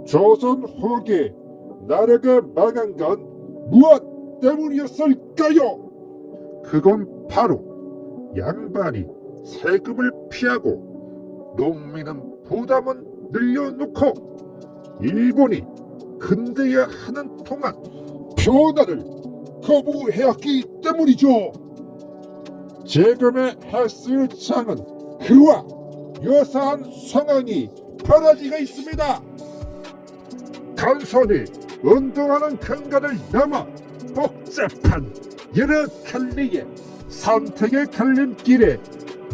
조선 후기 나라가 망한 건 무엇 때문이었을까요? 그건 바로 양반이 세금을 피하고 농민은 부담은 늘려놓고 일본이 근대화하는 동안 변화를 거부해왔기 때문이죠. 지금의 헬스장은 그와 유사한 상황이 벌어지고 있습니다. 단순히 운동하는 근거를 넘어 복잡한 여러 갈래의 선택의 갈림길에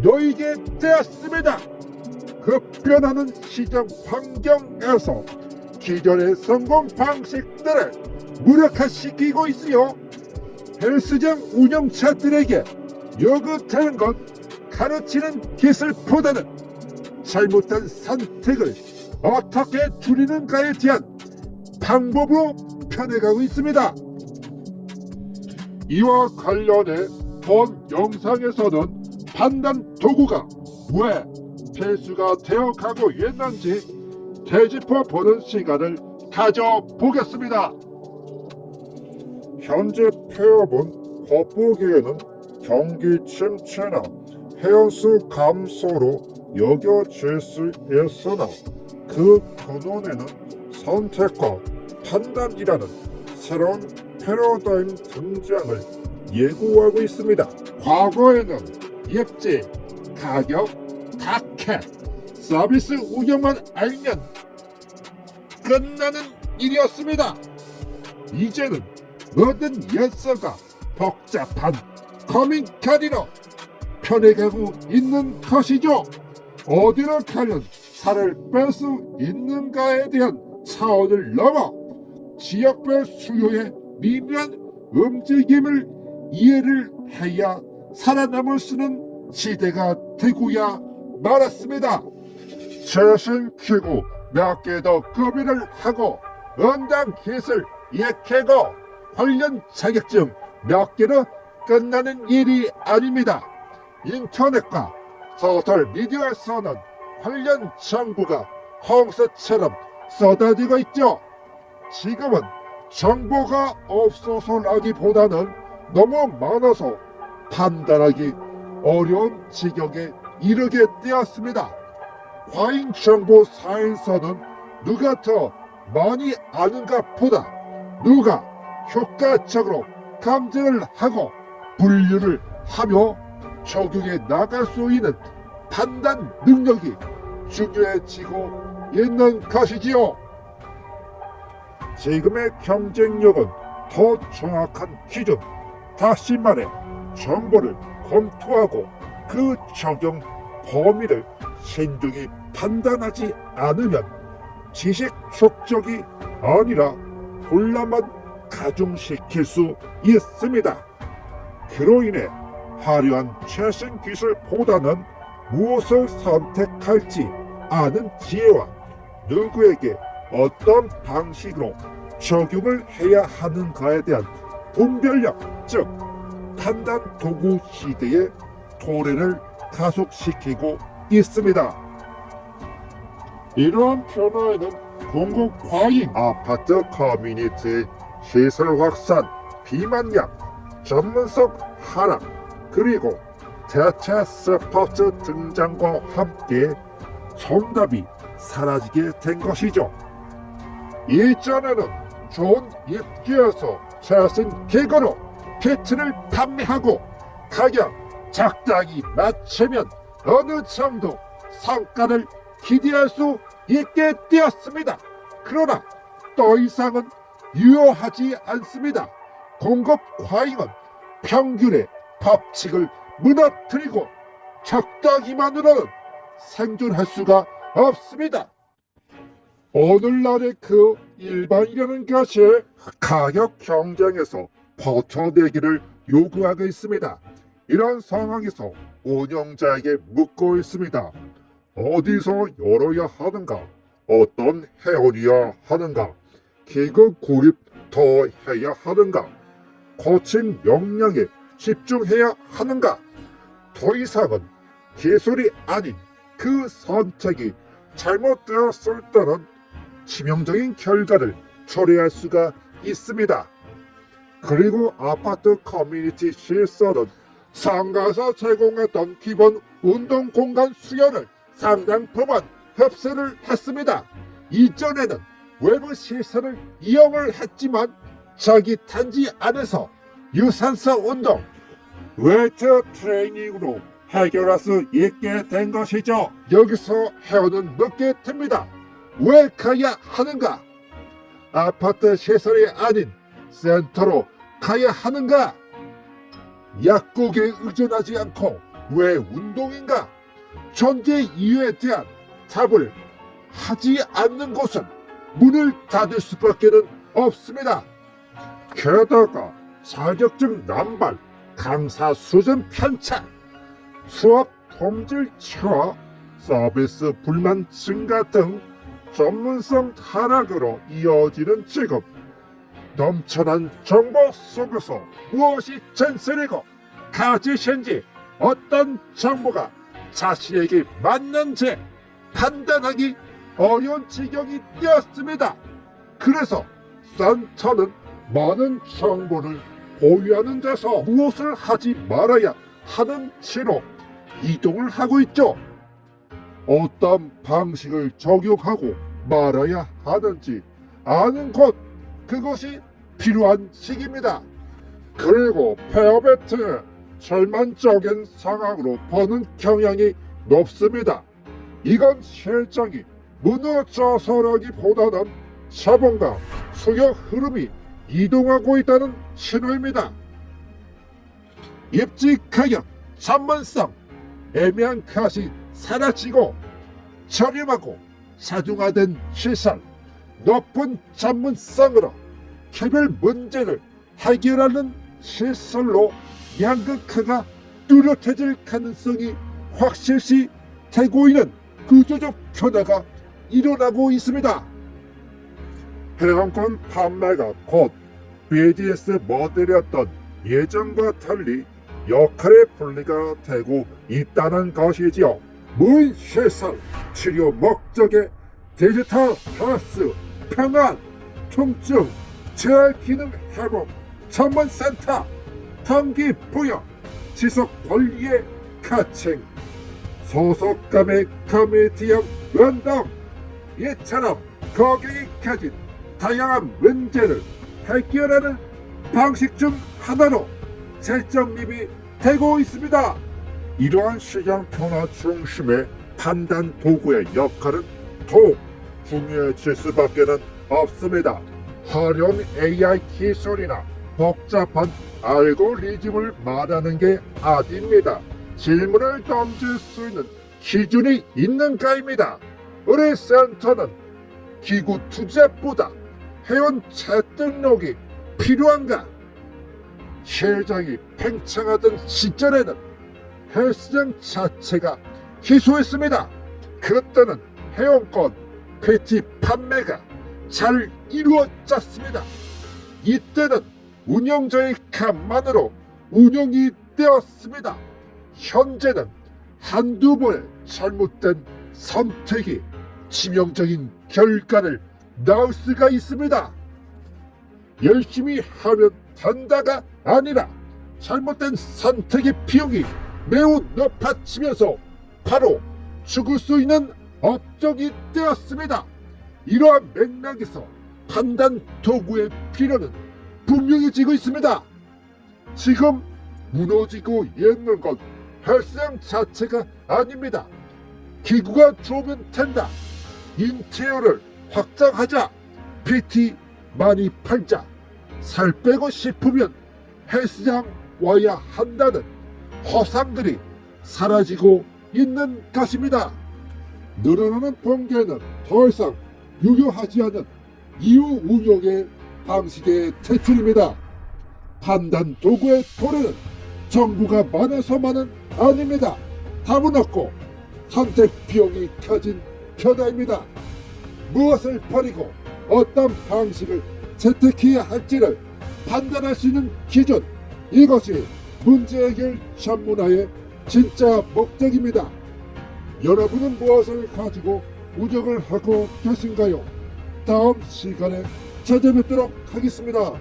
놓이게 되었습니다. 급변하는 시장 환경에서 기존의 성공 방식들을 무력화시키고 있으며 헬스장 운영자들에게 요구되는 것 가르치는 기술보다는 잘못된 선택을 어떻게 줄이는가에 대한 방법으로 변해가고 있습니다. 이와 관련해 본 영상에서는 판단 도구가 왜 폐수가 되어가고 있는지 되짚어보는 시간을 가져보겠습니다. 현재 폐업은 겉보기에는 경기 침체나 해안수 감소로 여겨질 수 있으나 그 근원에는 선택과 판단이라는 새로운 패러다임 등장을 예고하고 있습니다. 과거에는 입지, 가격, 타켓, 서비스 운영만 알면 끝나는 일이었습니다. 이제는 모든 연서가 복잡한 커밍카드로 편해가고 있는 것이죠. 어디로 가면 살을 뺄 수 있는가에 대한 차원을 넘어 지역별 수요의 미묘한 움직임을 이해를 해야 살아남을 수 있는 시대가 되고야 말았습니다. 최신 기구 몇 개 더 구비를 하고 원당 기술 익히고 관련 자격증 몇 개로 끝나는 일이 아닙니다. 인터넷과 소셜 미디어에서는 관련 정보가 홍수처럼 쏟아지고 있죠. 지금은 정보가 없어서라기보다는 너무 많아서 판단하기 어려운 지경에 이르게 되었습니다. 과잉 정보 사에서는 누가 더 많이 아는가 보다 누가 효과적으로 감정을 하고 분류를 하며 적용해 나갈 수 있는 판단 능력이 중요해지고 있는 것이지요. 지금의 경쟁력은 더 정확한 기준, 다시 말해 정보를 검토하고 그 적용 범위를 신중히 판단하지 않으면 지식 축적이 아니라 혼란만 가중시킬 수 있습니다. 그로 인해 화려한 최신 기술보다는 무엇을 선택할지 아는 지혜와 누구에게 어떤 방식으로 적용을 해야 하는가에 대한 분별력, 즉 판단 도구 시대의 도래를 가속시키고 있습니다. 이러한 변화에는 공급 과잉, 아파트 커뮤니티 시설 확산, 비만약, 전문성 하락, 그리고 대체 스포츠 등장과 함께 정답이 사라지게 된 것이죠. 이전에는 좋은 입지에서 최신 기구로 키트를 판매하고 가격 적당히 맞추면 어느 정도 성과를 기대할 수 있게 되었습니다. 그러나 더 이상은 유효하지 않습니다. 공급 과잉은 평균의 법칙을 무너뜨리고 적당히만으로는 생존할 수가 없습니다. 오늘날의 그 일반이라는 것이 가격 경쟁에서 버텨내기를 요구하고 있습니다. 이런 상황에서 운영자에게 묻고 있습니다. 어디서 열어야 하는가? 어떤 회원이야 하는가? 기구 구입 더 해야 하는가? 거친 역량에 집중해야 하는가? 더 이상은 기술이 아닌 그 선택이 잘못되었을 때는 치명적인 결과를 초래할 수가 있습니다. 그리고 아파트 커뮤니티 시설은 상가에서 제공했던 기본 운동 공간 수요를 상당 부분 흡수를 했습니다. 이전에는 외부 시설을 이용을 했지만 자기 단지 안에서 유산소 운동, 웨이트 트레이닝으로 해결할 수 있게 된 것이죠. 여기서 회원은 묻게 됩니다. 왜 가야 하는가? 아파트 시설이 아닌 센터로 가야 하는가? 약국에 의존하지 않고 왜 운동인가? 존재 이유에 대한 답을 하지 않는 곳은 문을 닫을 수밖에 없습니다. 게다가 자격증 남발, 강사 수준 편차, 수업 품질 저하, 서비스 불만 증가 등 전문성 하락으로 이어지는 직업. 넘쳐난 정보 속에서 무엇이 진실이고 가짜인지, 어떤 정보가 자신에게 맞는지 판단하기 어려운 지경이 되었습니다. 그래서 센터는 많은 정보를 보유하는 데서 무엇을 하지 말아야 하는지로 이동을 하고 있죠. 어떤 방식을 적용하고 말아야 하는지 아는 것, 그것이 필요한 시기입니다. 그리고 폐업의 절망적인 상황으로 보는 경향이 높습니다. 이건 실정이 무너져서라기보다는 자본과 수요 흐름이 이동하고 있다는 신호입니다. 입지 가격, 전문성, 애매한 값이 사라지고 저렴하고 자동화된 시설, 높은 전문성으로 개별 문제를 해결하는 시설로 양극화가 뚜렷해질 가능성이 확실시 되고 있는 구조적 변화가 일어나고 있습니다. 회원권 판매가 곧 BDS 모델이었던 예전과 달리 역할의 분리가 되고 있다는 것이지요. 문시설, 치료 목적의 디지털 헬스, 평안, 통증, 재활기능 회복, 전문센터, 단기 부여, 지속 권리의 가칭, 소속감의 커뮤니티형 운동, 이처럼 고객이 가진 다양한 문제를 해결하는 방식 중 하나로 재정립이 되고 있습니다. 이러한 시장 변화 중심의 판단 도구의 역할은 더욱 중요해질 수밖에 없습니다. 화려한 AI 기술이나 복잡한 알고리즘을 말하는 게 아닙니다. 질문을 던질 수 있는 기준이 있는가입니다. 우리 센터는 기구 투자보다 회원 채등록이 필요한가? 시장이 팽창하던 시절에는 헬스장 자체가 희소했습니다. 그때는 회원권 PT 판매가 잘 이루어졌습니다. 이때는 운영자의 값만으로 운영이 되었습니다. 현재는 한두 번의 잘못된 선택이 치명적인 결과를 낳을 수가 있습니다. 열심히 하면 된다가 아니라 잘못된 선택의 비용이 매우 높아지면서 바로 죽을 수 있는 업적이 되었습니다. 이러한 맥락에서 판단 도구의 필요는 분명해지고 있습니다. 지금 무너지고 있는 건 헬스장 자체가 아닙니다. 기구가 좋으면 된다. 인테리어를 확장하자. PT 많이 팔자. 살 빼고 싶으면 헬스장 와야 한다는 허상들이 사라지고 있는 것입니다. 늘어나는 번개는 더 이상 유효하지 않은 이후 운용의 방식의 퇴출입니다. 판단 도구의 도래는 정부가 많아서만은 아닙니다. 답은 없고 선택 비용이 커진 변화입니다. 무엇을 버리고 어떤 방식을 채택해야 할지를 판단할 수 있는 기준, 이것이 문제 해결 전문화의 진짜 목적입니다. 여러분은 무엇을 가지고 운영을 하고 계신가요? 다음 시간에 찾아뵙도록 하겠습니다.